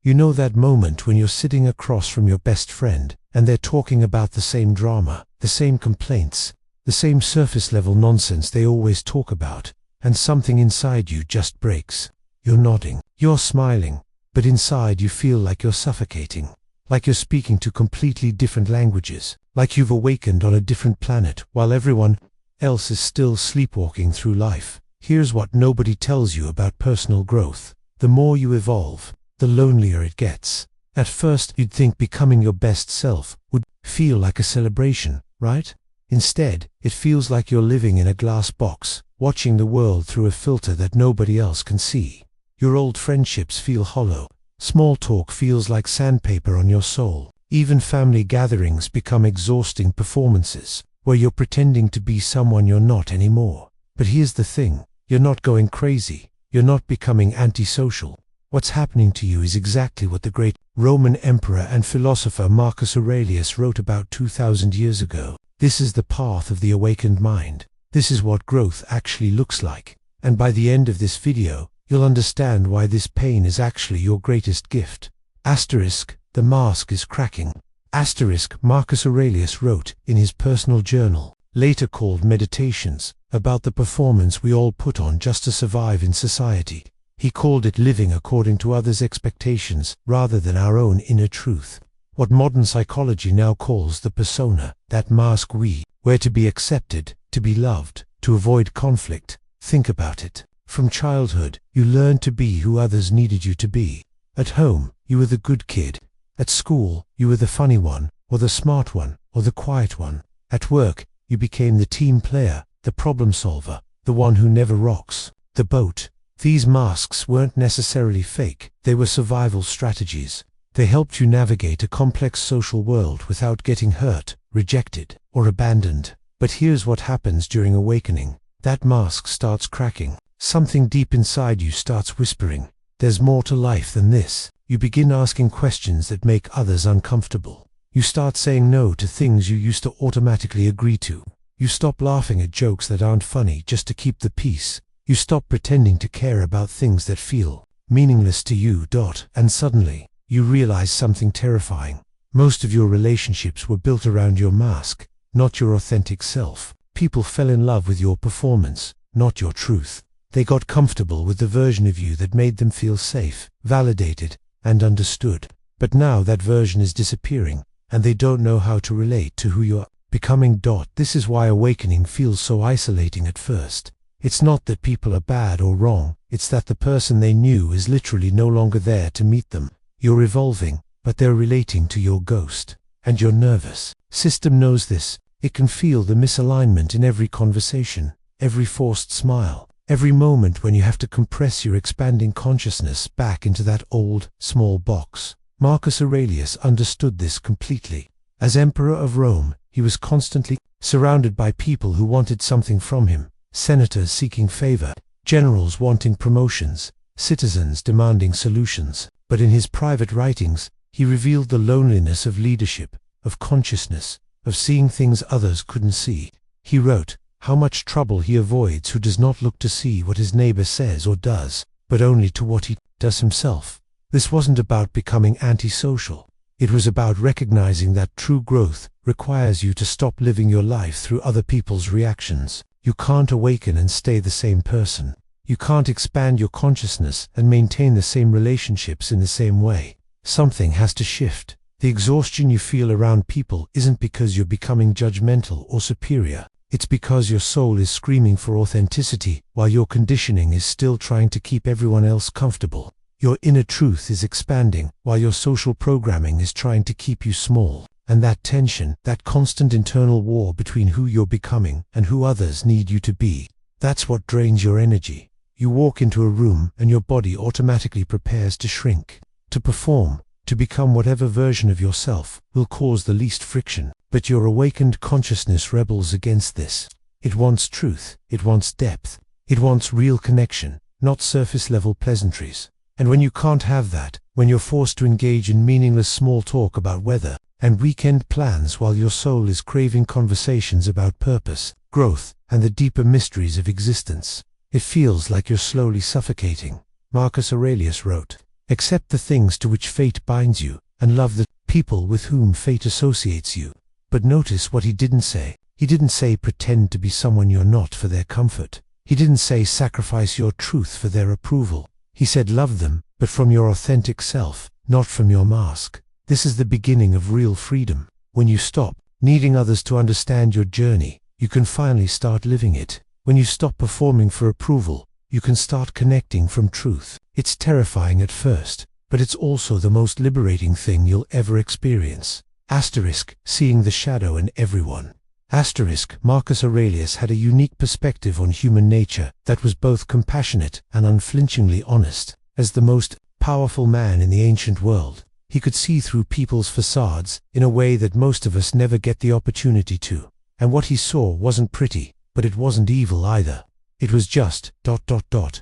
You know that moment when you're sitting across from your best friend, and they're talking about the same drama, the same complaints, the same surface-level nonsense they always talk about, and something inside you just breaks. You're nodding, you're smiling, but inside you feel like you're suffocating, like you're speaking to completely different languages, like you've awakened on a different planet while everyone else is still sleepwalking through life. Here's what nobody tells you about personal growth. The more you evolve, the lonelier it gets. At first, you'd think becoming your best self would feel like a celebration, right? Instead, it feels like you're living in a glass box, watching the world through a filter that nobody else can see. Your old friendships feel hollow. Small talk feels like sandpaper on your soul. Even family gatherings become exhausting performances, where you're pretending to be someone you're not anymore. But here's the thing, you're not going crazy. You're not becoming antisocial. What's happening to you is exactly what the great Roman emperor and philosopher Marcus Aurelius wrote about 2,000 years ago. This is the path of the awakened mind. This is what growth actually looks like. And by the end of this video, you'll understand why this pain is actually your greatest gift. Asterisk, the mask is cracking. Asterisk, Marcus Aurelius wrote in his personal journal, later called Meditations, about the performance we all put on just to survive in society. He called it living according to others' expectations rather than our own inner truth. What modern psychology now calls the persona, that mask we wear to be accepted, to be loved, to avoid conflict. Think about it. From childhood, you learned to be who others needed you to be. At home, you were the good kid. At school, you were the funny one, or the smart one, or the quiet one. At work, you became the team player, the problem solver, the one who never rocks the boat. These masks weren't necessarily fake, they were survival strategies. They helped you navigate a complex social world without getting hurt, rejected, or abandoned. But here's what happens during awakening. That mask starts cracking. Something deep inside you starts whispering, there's more to life than this. You begin asking questions that make others uncomfortable. You start saying no to things you used to automatically agree to. You stop laughing at jokes that aren't funny just to keep the peace. You stop pretending to care about things that feel meaningless to you. And suddenly, you realize something terrifying. Most of your relationships were built around your mask, not your authentic self. People fell in love with your performance, not your truth. They got comfortable with the version of you that made them feel safe, validated, and understood. But now that version is disappearing, and they don't know how to relate to who you're becoming. This is why awakening feels so isolating at first. It's not that people are bad or wrong, it's that the person they knew is literally no longer there to meet them. You're evolving, but they're relating to your ghost. And your nervous system knows this. It can feel the misalignment in every conversation, every forced smile, every moment when you have to compress your expanding consciousness back into that old, small box. Marcus Aurelius understood this completely. As Emperor of Rome, he was constantly surrounded by people who wanted something from him. Senators seeking favor, generals wanting promotions, citizens demanding solutions. But in his private writings, he revealed the loneliness of leadership, of consciousness, of seeing things others couldn't see. He wrote how much trouble he avoids who does not look to see what his neighbor says or does, but only to what he does himself. This wasn't about becoming antisocial. It was about recognizing that true growth requires you to stop living your life through other people's reactions. You can't awaken and stay the same person. You can't expand your consciousness and maintain the same relationships in the same way. Something has to shift. The exhaustion you feel around people isn't because you're becoming judgmental or superior. It's because your soul is screaming for authenticity while your conditioning is still trying to keep everyone else comfortable. Your inner truth is expanding while your social programming is trying to keep you small. And that tension, that constant internal war between who you're becoming and who others need you to be, that's what drains your energy. You walk into a room and your body automatically prepares to shrink, to perform, to become whatever version of yourself will cause the least friction. But your awakened consciousness rebels against this. It wants truth, it wants depth, it wants real connection, not surface-level pleasantries. And when you can't have that, when you're forced to engage in meaningless small talk about weather and weekend plans while your soul is craving conversations about purpose, growth, and the deeper mysteries of existence, it feels like you're slowly suffocating. Marcus Aurelius wrote, Accept the things to which fate binds you, and love the people with whom fate associates you. But notice what he didn't say. He didn't say pretend to be someone you're not for their comfort. He didn't say sacrifice your truth for their approval. He said love them, but from your authentic self, not from your mask. This is the beginning of real freedom. When you stop needing others to understand your journey, you can finally start living it. When you stop performing for approval, you can start connecting from truth. It's terrifying at first, but it's also the most liberating thing you'll ever experience. Seeing the shadow in everyone. Marcus Aurelius had a unique perspective on human nature that was both compassionate and unflinchingly honest. As the most powerful man in the ancient world, he could see through people's facades in a way that most of us never get the opportunity to. And what he saw wasn't pretty, but it wasn't evil either. It was just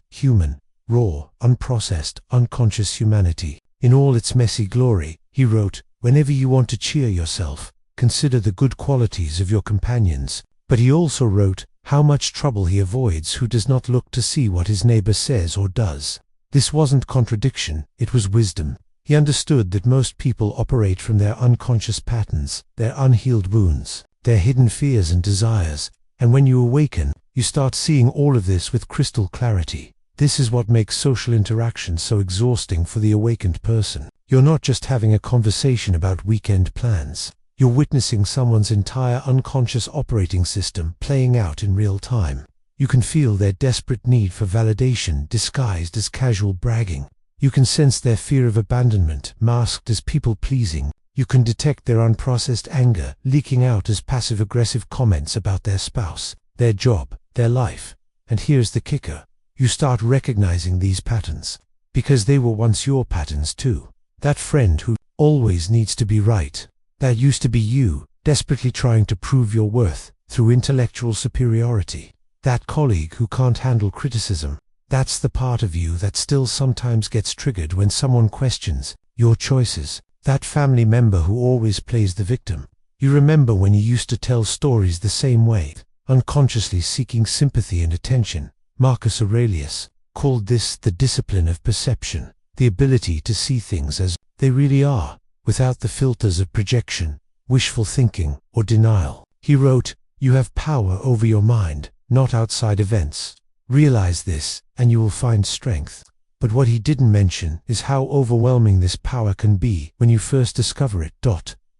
human, raw, unprocessed, unconscious humanity. In all its messy glory, he wrote, "Whenever you want to cheer yourself, consider the good qualities of your companions." But he also wrote, "How much trouble he avoids who does not look to see what his neighbor says or does." This wasn't contradiction, it was wisdom. He understood that most people operate from their unconscious patterns, their unhealed wounds, their hidden fears and desires, and when you awaken, you start seeing all of this with crystal clarity. This is what makes social interaction so exhausting for the awakened person. You're not just having a conversation about weekend plans. You're witnessing someone's entire unconscious operating system playing out in real time. You can feel their desperate need for validation disguised as casual bragging. You can sense their fear of abandonment masked as people-pleasing. You can detect their unprocessed anger leaking out as passive-aggressive comments about their spouse, their job, their life. And here's the kicker. You start recognizing these patterns, because they were once your patterns too. That friend who always needs to be right. That used to be you, desperately trying to prove your worth through intellectual superiority. That colleague who can't handle criticism. That's the part of you that still sometimes gets triggered when someone questions your choices. That family member who always plays the victim. You remember when you used to tell stories the same way, unconsciously seeking sympathy and attention. Marcus Aurelius called this the discipline of perception, the ability to see things as they really are, without the filters of projection, wishful thinking, or denial. He wrote, "You have power over your mind, not outside events. Realize this, and you will find strength." But what he didn't mention is how overwhelming this power can be when you first discover it.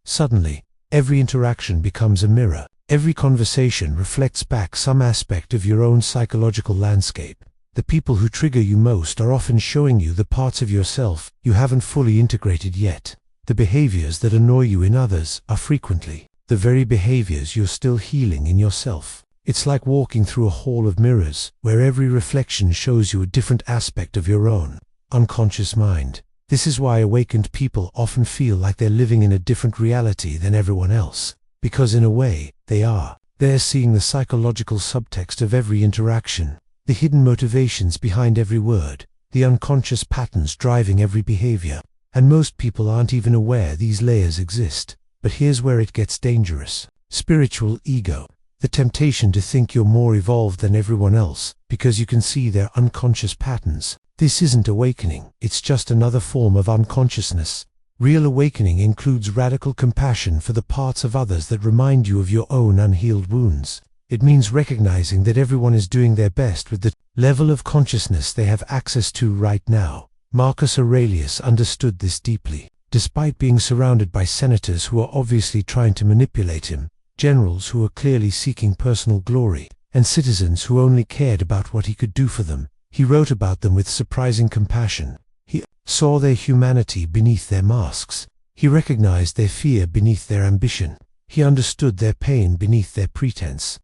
Suddenly, every interaction becomes a mirror. Every conversation reflects back some aspect of your own psychological landscape. The people who trigger you most are often showing you the parts of yourself you haven't fully integrated yet. The behaviors that annoy you in others are frequently the very behaviors you're still healing in yourself. It's like walking through a hall of mirrors, where every reflection shows you a different aspect of your own unconscious mind. This is why awakened people often feel like they're living in a different reality than everyone else, because in a way, they are. They're seeing the psychological subtext of every interaction, the hidden motivations behind every word, the unconscious patterns driving every behavior. And most people aren't even aware these layers exist. But here's where it gets dangerous. Spiritual ego. The temptation to think you're more evolved than everyone else because you can see their unconscious patterns. This isn't awakening, it's just another form of unconsciousness. Real awakening includes radical compassion for the parts of others that remind you of your own unhealed wounds. It means recognizing that everyone is doing their best with the level of consciousness they have access to right now. Marcus Aurelius understood this deeply. Despite being surrounded by senators who are obviously trying to manipulate him, generals who are clearly seeking personal glory, and citizens who only cared about what he could do for them, he wrote about them with surprising compassion. He saw their humanity beneath their masks. He recognized their fear beneath their ambition. He understood their pain beneath their pretense.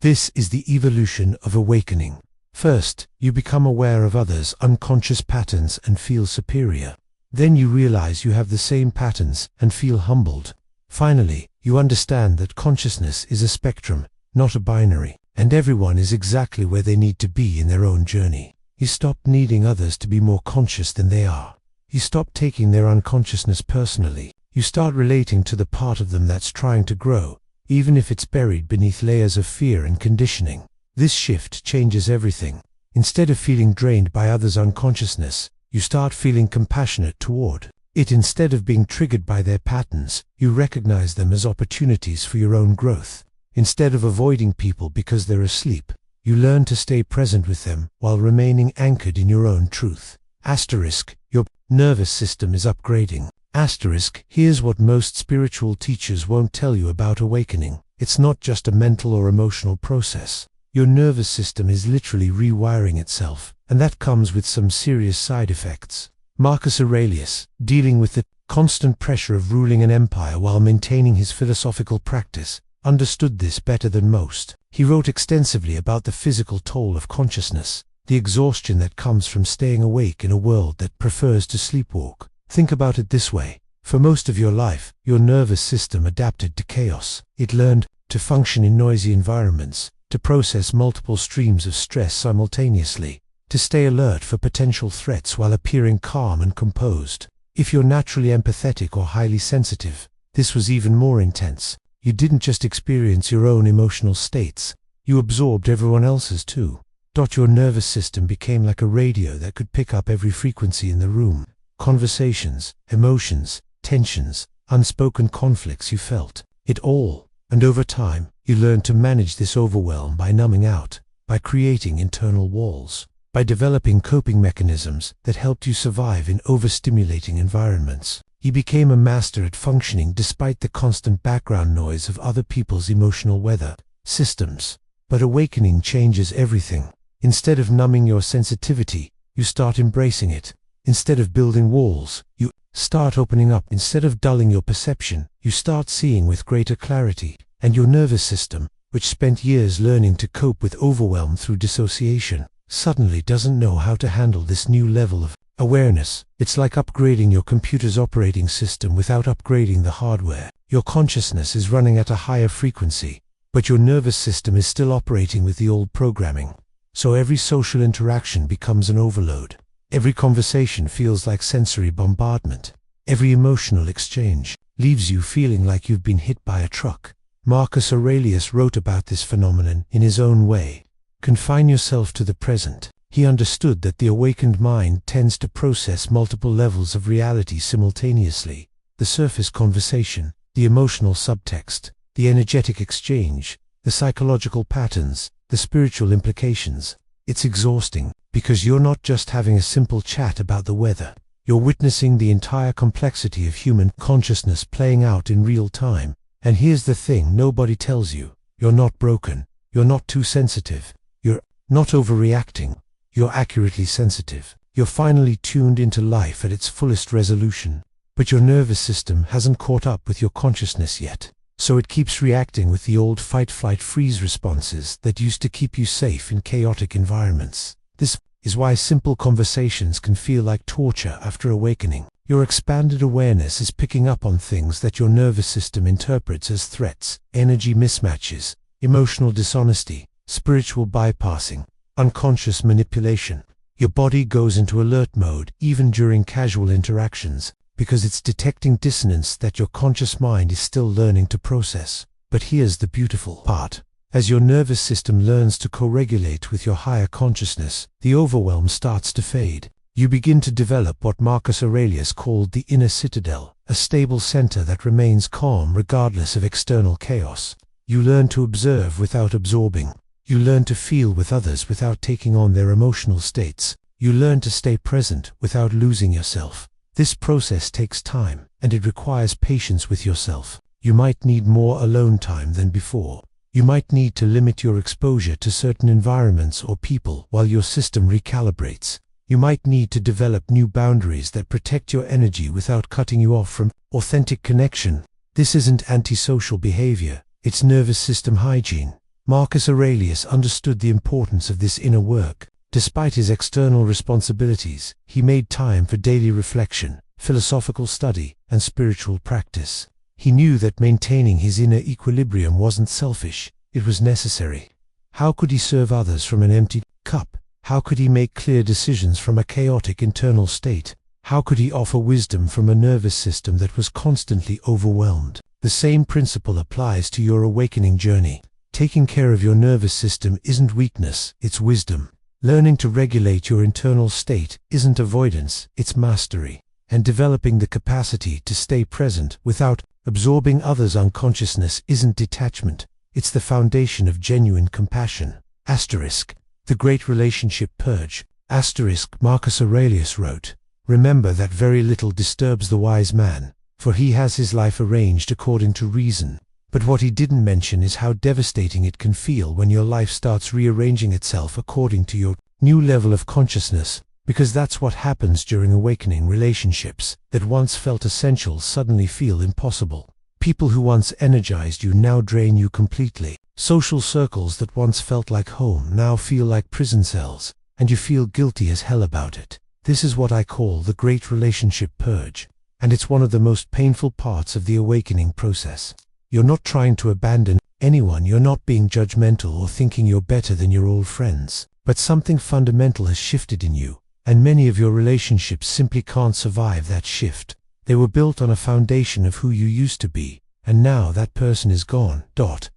This is the evolution of awakening. First, you become aware of others' unconscious patterns and feel superior. Then you realize you have the same patterns and feel humbled. Finally, you understand that consciousness is a spectrum, not a binary, and everyone is exactly where they need to be in their own journey. You stop needing others to be more conscious than they are. You stop taking their unconsciousness personally. You start relating to the part of them that's trying to grow, even if it's buried beneath layers of fear and conditioning. This shift changes everything. Instead of feeling drained by others' unconsciousness, you start feeling compassionate toward it. Instead of being triggered by their patterns, you recognize them as opportunities for your own growth. Instead of avoiding people because they're asleep, you learn to stay present with them while remaining anchored in your own truth. Asterisk, your nervous system is upgrading. Asterisk, here's what most spiritual teachers won't tell you about awakening. It's not just a mental or emotional process. Your nervous system is literally rewiring itself, and that comes with some serious side effects. Marcus Aurelius, dealing with the constant pressure of ruling an empire while maintaining his philosophical practice, understood this better than most. He wrote extensively about the physical toll of consciousness, the exhaustion that comes from staying awake in a world that prefers to sleepwalk. Think about it this way. For most of your life, your nervous system adapted to chaos. It learned to function in noisy environments, to process multiple streams of stress simultaneously, to stay alert for potential threats while appearing calm and composed. If you're naturally empathetic or highly sensitive, this was even more intense. You didn't just experience your own emotional states, you absorbed everyone else's too. Your nervous system became like a radio that could pick up every frequency in the room. Conversations, emotions, tensions, unspoken conflicts, you felt it all. And over time, you learned to manage this overwhelm by numbing out, by creating internal walls, by developing coping mechanisms that helped you survive in overstimulating environments. He became a master at functioning despite the constant background noise of other people's emotional weather systems. But awakening changes everything. Instead of numbing your sensitivity, you start embracing it. Instead of building walls, you start opening up. Instead of dulling your perception, you start seeing with greater clarity. And your nervous system, which spent years learning to cope with overwhelm through dissociation, suddenly doesn't know how to handle this new level of awareness. It's like upgrading your computer's operating system without upgrading the hardware. Your consciousness is running at a higher frequency, but your nervous system is still operating with the old programming. So every social interaction becomes an overload. Every conversation feels like sensory bombardment. Every emotional exchange leaves you feeling like you've been hit by a truck. Marcus Aurelius wrote about this phenomenon in his own way. Confine yourself to the present. He understood that the awakened mind tends to process multiple levels of reality simultaneously. The surface conversation, the emotional subtext, the energetic exchange, the psychological patterns, the spiritual implications. It's exhausting, because you're not just having a simple chat about the weather. You're witnessing the entire complexity of human consciousness playing out in real time. And here's the thing nobody tells you. You're not broken. You're not too sensitive. You're not overreacting. You're accurately sensitive. You're finally tuned into life at its fullest resolution. But your nervous system hasn't caught up with your consciousness yet. So it keeps reacting with the old fight-flight-freeze responses that used to keep you safe in chaotic environments. This is why simple conversations can feel like torture after awakening. Your expanded awareness is picking up on things that your nervous system interprets as threats, energy mismatches, emotional dishonesty, spiritual bypassing, unconscious manipulation. Your body goes into alert mode even during casual interactions, because it's detecting dissonance that your conscious mind is still learning to process. But here's the beautiful part. As your nervous system learns to co-regulate with your higher consciousness, the overwhelm starts to fade. You begin to develop what Marcus Aurelius called the inner citadel, a stable center that remains calm regardless of external chaos. You learn to observe without absorbing. You learn to feel with others without taking on their emotional states. You learn to stay present without losing yourself. This process takes time, and it requires patience with yourself. You might need more alone time than before. You might need to limit your exposure to certain environments or people while your system recalibrates. You might need to develop new boundaries that protect your energy without cutting you off from authentic connection. This isn't antisocial behavior, it's nervous system hygiene. Marcus Aurelius understood the importance of this inner work. Despite his external responsibilities, he made time for daily reflection, philosophical study, and spiritual practice. He knew that maintaining his inner equilibrium wasn't selfish, it was necessary. How could he serve others from an empty cup? How could he make clear decisions from a chaotic internal state? How could he offer wisdom from a nervous system that was constantly overwhelmed? The same principle applies to your awakening journey. Taking care of your nervous system isn't weakness, it's wisdom. Learning to regulate your internal state isn't avoidance, it's mastery. And developing the capacity to stay present without absorbing others' unconsciousness isn't detachment, it's the foundation of genuine compassion. Asterisk. The Great Relationship Purge. Asterisk. Marcus Aurelius wrote, "Remember that very little disturbs the wise man, for he has his life arranged according to reason." But what he didn't mention is how devastating it can feel when your life starts rearranging itself according to your new level of consciousness, because that's what happens during awakening. Relationships that once felt essential suddenly feel impossible. People who once energized you now drain you completely. Social circles that once felt like home now feel like prison cells, and you feel guilty as hell about it. This is what I call the Great Relationship Purge, and it's one of the most painful parts of the awakening process. You're not trying to abandon anyone, you're not being judgmental or thinking you're better than your old friends, but something fundamental has shifted in you, and many of your relationships simply can't survive that shift. They were built on a foundation of who you used to be, and now that person is gone.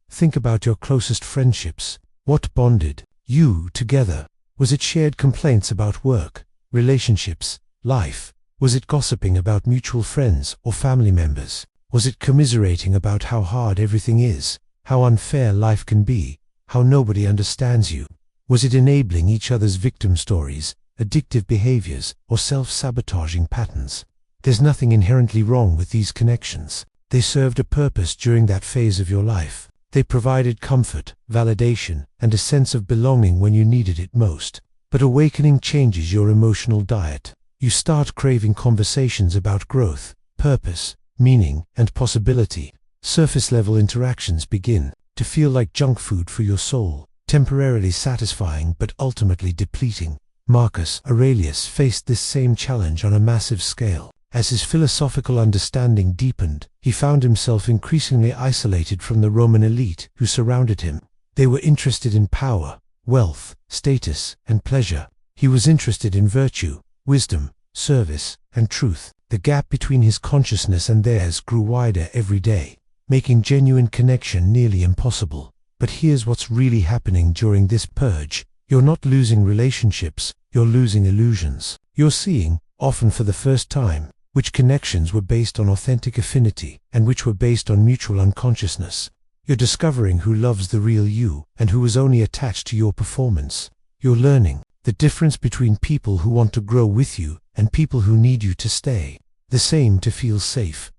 Think about your closest friendships. What bonded you together? Was it shared complaints about work, relationships, life? Was it gossiping about mutual friends or family members? Was it commiserating about how hard everything is, how unfair life can be, how nobody understands you? Was it enabling each other's victim stories, addictive behaviors, or self-sabotaging patterns? There's nothing inherently wrong with these connections. They served a purpose during that phase of your life. They provided comfort, validation, and a sense of belonging when you needed it most. But awakening changes your emotional diet. You start craving conversations about growth, purpose, meaning, and possibility. Surface-level interactions begin to feel like junk food for your soul, temporarily satisfying but ultimately depleting. Marcus Aurelius faced this same challenge on a massive scale. As his philosophical understanding deepened, he found himself increasingly isolated from the Roman elite who surrounded him. They were interested in power, wealth, status, and pleasure. He was interested in virtue, wisdom, service, and truth. The gap between his consciousness and theirs grew wider every day, making genuine connection nearly impossible. But here's what's really happening during this purge. You're not losing relationships, you're losing illusions. You're seeing, often for the first time, which connections were based on authentic affinity and which were based on mutual unconsciousness. You're discovering who loves the real you and who is only attached to your performance. You're learning the difference between people who want to grow with you and people who need you to stay the same to feel safe.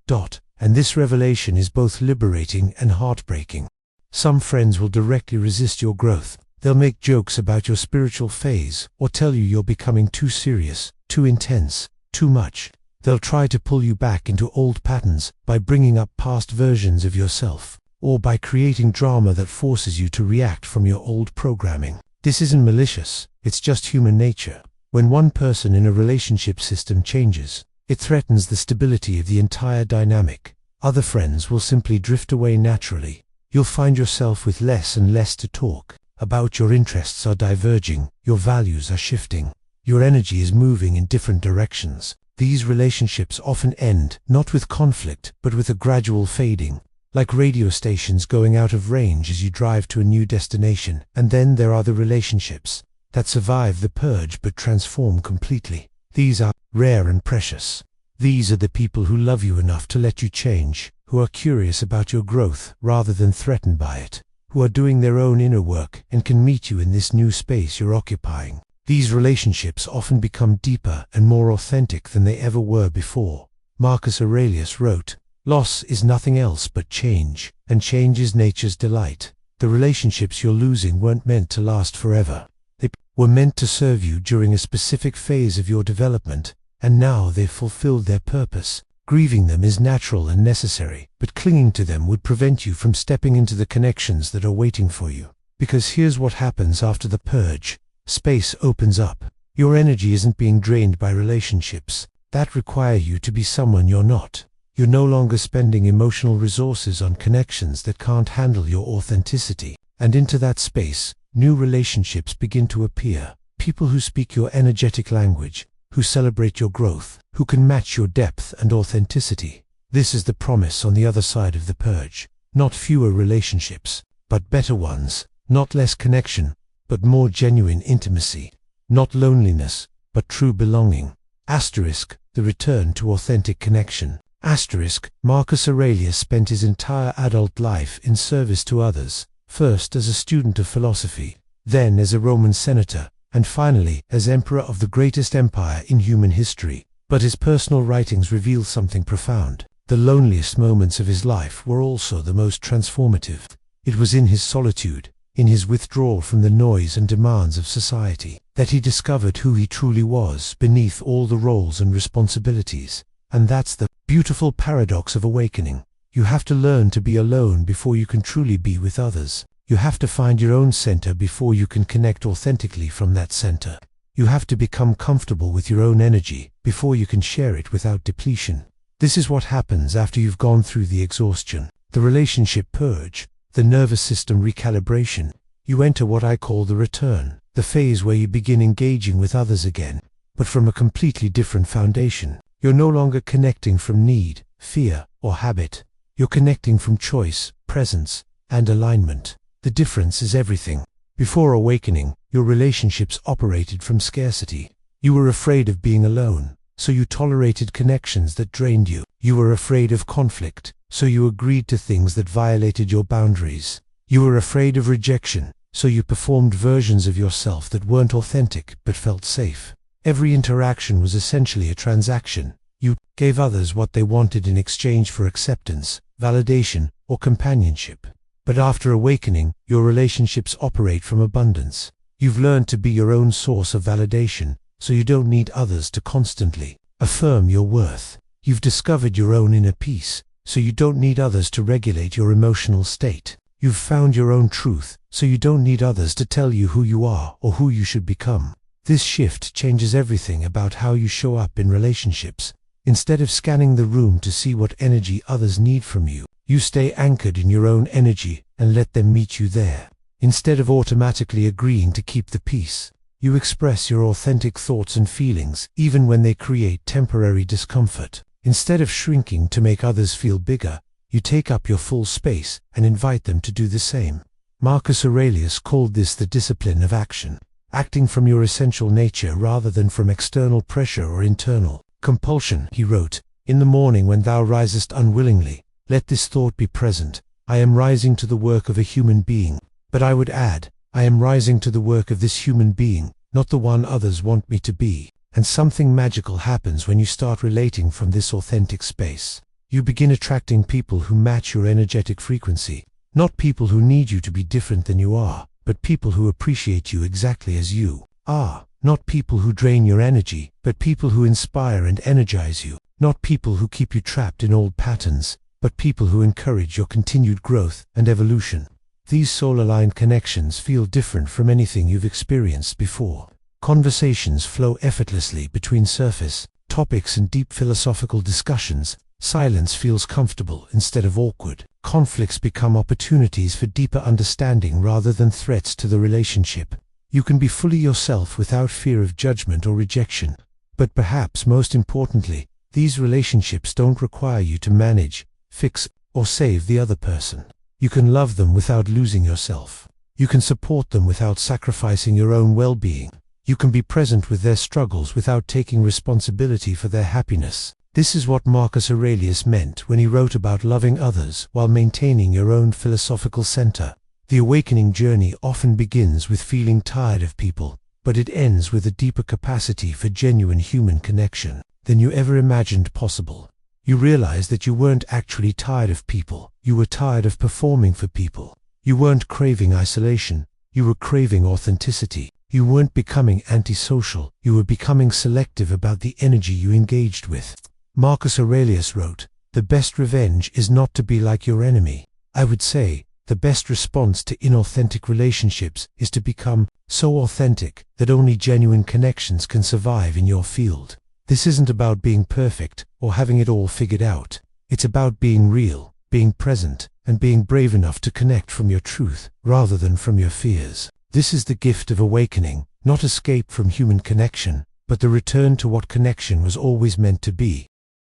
And this revelation is both liberating and heartbreaking. Some friends will directly resist your growth. They'll make jokes about your spiritual phase or tell you you're becoming too serious, too intense, too much. They'll try to pull you back into old patterns by bringing up past versions of yourself, or by creating drama that forces you to react from your old programming. This isn't malicious, it's just human nature. When one person in a relationship system changes, it threatens the stability of the entire dynamic. Other friends will simply drift away naturally. You'll find yourself with less and less to talk about. Your interests are diverging, your values are shifting, your energy is moving in different directions. These relationships often end, not with conflict, but with a gradual fading, like radio stations going out of range as you drive to a new destination. And then there are the relationships that survive the purge but transform completely. These are rare and precious. These are the people who love you enough to let you change, who are curious about your growth rather than threatened by it, who are doing their own inner work and can meet you in this new space you're occupying. These relationships often become deeper and more authentic than they ever were before. Marcus Aurelius wrote, "Loss is nothing else but change, and change is nature's delight." The relationships you're losing weren't meant to last forever. They were meant to serve you during a specific phase of your development, and now they've fulfilled their purpose. Grieving them is natural and necessary, but clinging to them would prevent you from stepping into the connections that are waiting for you. Because here's what happens after the purge. Space opens up. Your energy isn't being drained by relationships that require you to be someone you're not. You're no longer spending emotional resources on connections that can't handle your authenticity. And into that space, new relationships begin to appear. People who speak your energetic language, who celebrate your growth, who can match your depth and authenticity. This is the promise on the other side of the purge. Not fewer relationships, but better ones. Not less connection, but more genuine intimacy. Not loneliness, but true belonging. Asterisk, the return to authentic connection. Asterisk, Marcus Aurelius spent his entire adult life in service to others, first as a student of philosophy, then as a Roman senator, and finally as emperor of the greatest empire in human history. But his personal writings reveal something profound. The loneliest moments of his life were also the most transformative. It was in his solitude, in his withdrawal from the noise and demands of society, that he discovered who he truly was beneath all the roles and responsibilities. And that's the beautiful paradox of awakening. You have to learn to be alone before you can truly be with others. You have to find your own center before you can connect authentically from that center. You have to become comfortable with your own energy before you can share it without depletion. This is what happens after you've gone through the exhaustion, the relationship purge, the nervous system recalibration. You enter what I call the return, the phase where you begin engaging with others again, but from a completely different foundation. You're no longer connecting from need, fear, or habit. You're connecting from choice, presence, and alignment. The difference is everything. Before awakening, your relationships operated from scarcity. You were afraid of being alone, so you tolerated connections that drained you. You were afraid of conflict, so you agreed to things that violated your boundaries. You were afraid of rejection, so you performed versions of yourself that weren't authentic but felt safe. Every interaction was essentially a transaction. You gave others what they wanted in exchange for acceptance, validation, or companionship. But after awakening, your relationships operate from abundance. You've learned to be your own source of validation, so you don't need others to constantly affirm your worth. You've discovered your own inner peace, so you don't need others to regulate your emotional state. You've found your own truth, so you don't need others to tell you who you are or who you should become. This shift changes everything about how you show up in relationships. Instead of scanning the room to see what energy others need from you, you stay anchored in your own energy and let them meet you there. Instead of automatically agreeing to keep the peace, you express your authentic thoughts and feelings even when they create temporary discomfort. Instead of shrinking to make others feel bigger, you take up your full space and invite them to do the same. Marcus Aurelius called this the discipline of action. Acting from your essential nature rather than from external pressure or internal compulsion. He wrote, "In the morning when thou risest unwillingly, let this thought be present, I am rising to the work of a human being." But I would add, I am rising to the work of this human being, not the one others want me to be. And something magical happens when you start relating from this authentic space. You begin attracting people who match your energetic frequency, not people who need you to be different than you are, but people who appreciate you exactly as you are. Not people who drain your energy, but people who inspire and energize you. Not people who keep you trapped in old patterns, but people who encourage your continued growth and evolution. These soul-aligned connections feel different from anything you've experienced before. Conversations flow effortlessly between surface topics and deep philosophical discussions. Silence feels comfortable instead of awkward. Conflicts become opportunities for deeper understanding rather than threats to the relationship. You can be fully yourself without fear of judgment or rejection. But perhaps most importantly, these relationships don't require you to manage, fix, or save the other person. You can love them without losing yourself. You can support them without sacrificing your own well-being. You can be present with their struggles without taking responsibility for their happiness. This is what Marcus Aurelius meant when he wrote about loving others while maintaining your own philosophical center. The awakening journey often begins with feeling tired of people, but it ends with a deeper capacity for genuine human connection than you ever imagined possible. You realize that you weren't actually tired of people, you were tired of performing for people. You weren't craving isolation, you were craving authenticity. You weren't becoming antisocial, you were becoming selective about the energy you engaged with. Marcus Aurelius wrote, "The best revenge is not to be like your enemy." I would say, the best response to inauthentic relationships is to become so authentic that only genuine connections can survive in your field. This isn't about being perfect or having it all figured out. It's about being real, being present, and being brave enough to connect from your truth rather than from your fears. This is the gift of awakening, not escape from human connection, but the return to what connection was always meant to be.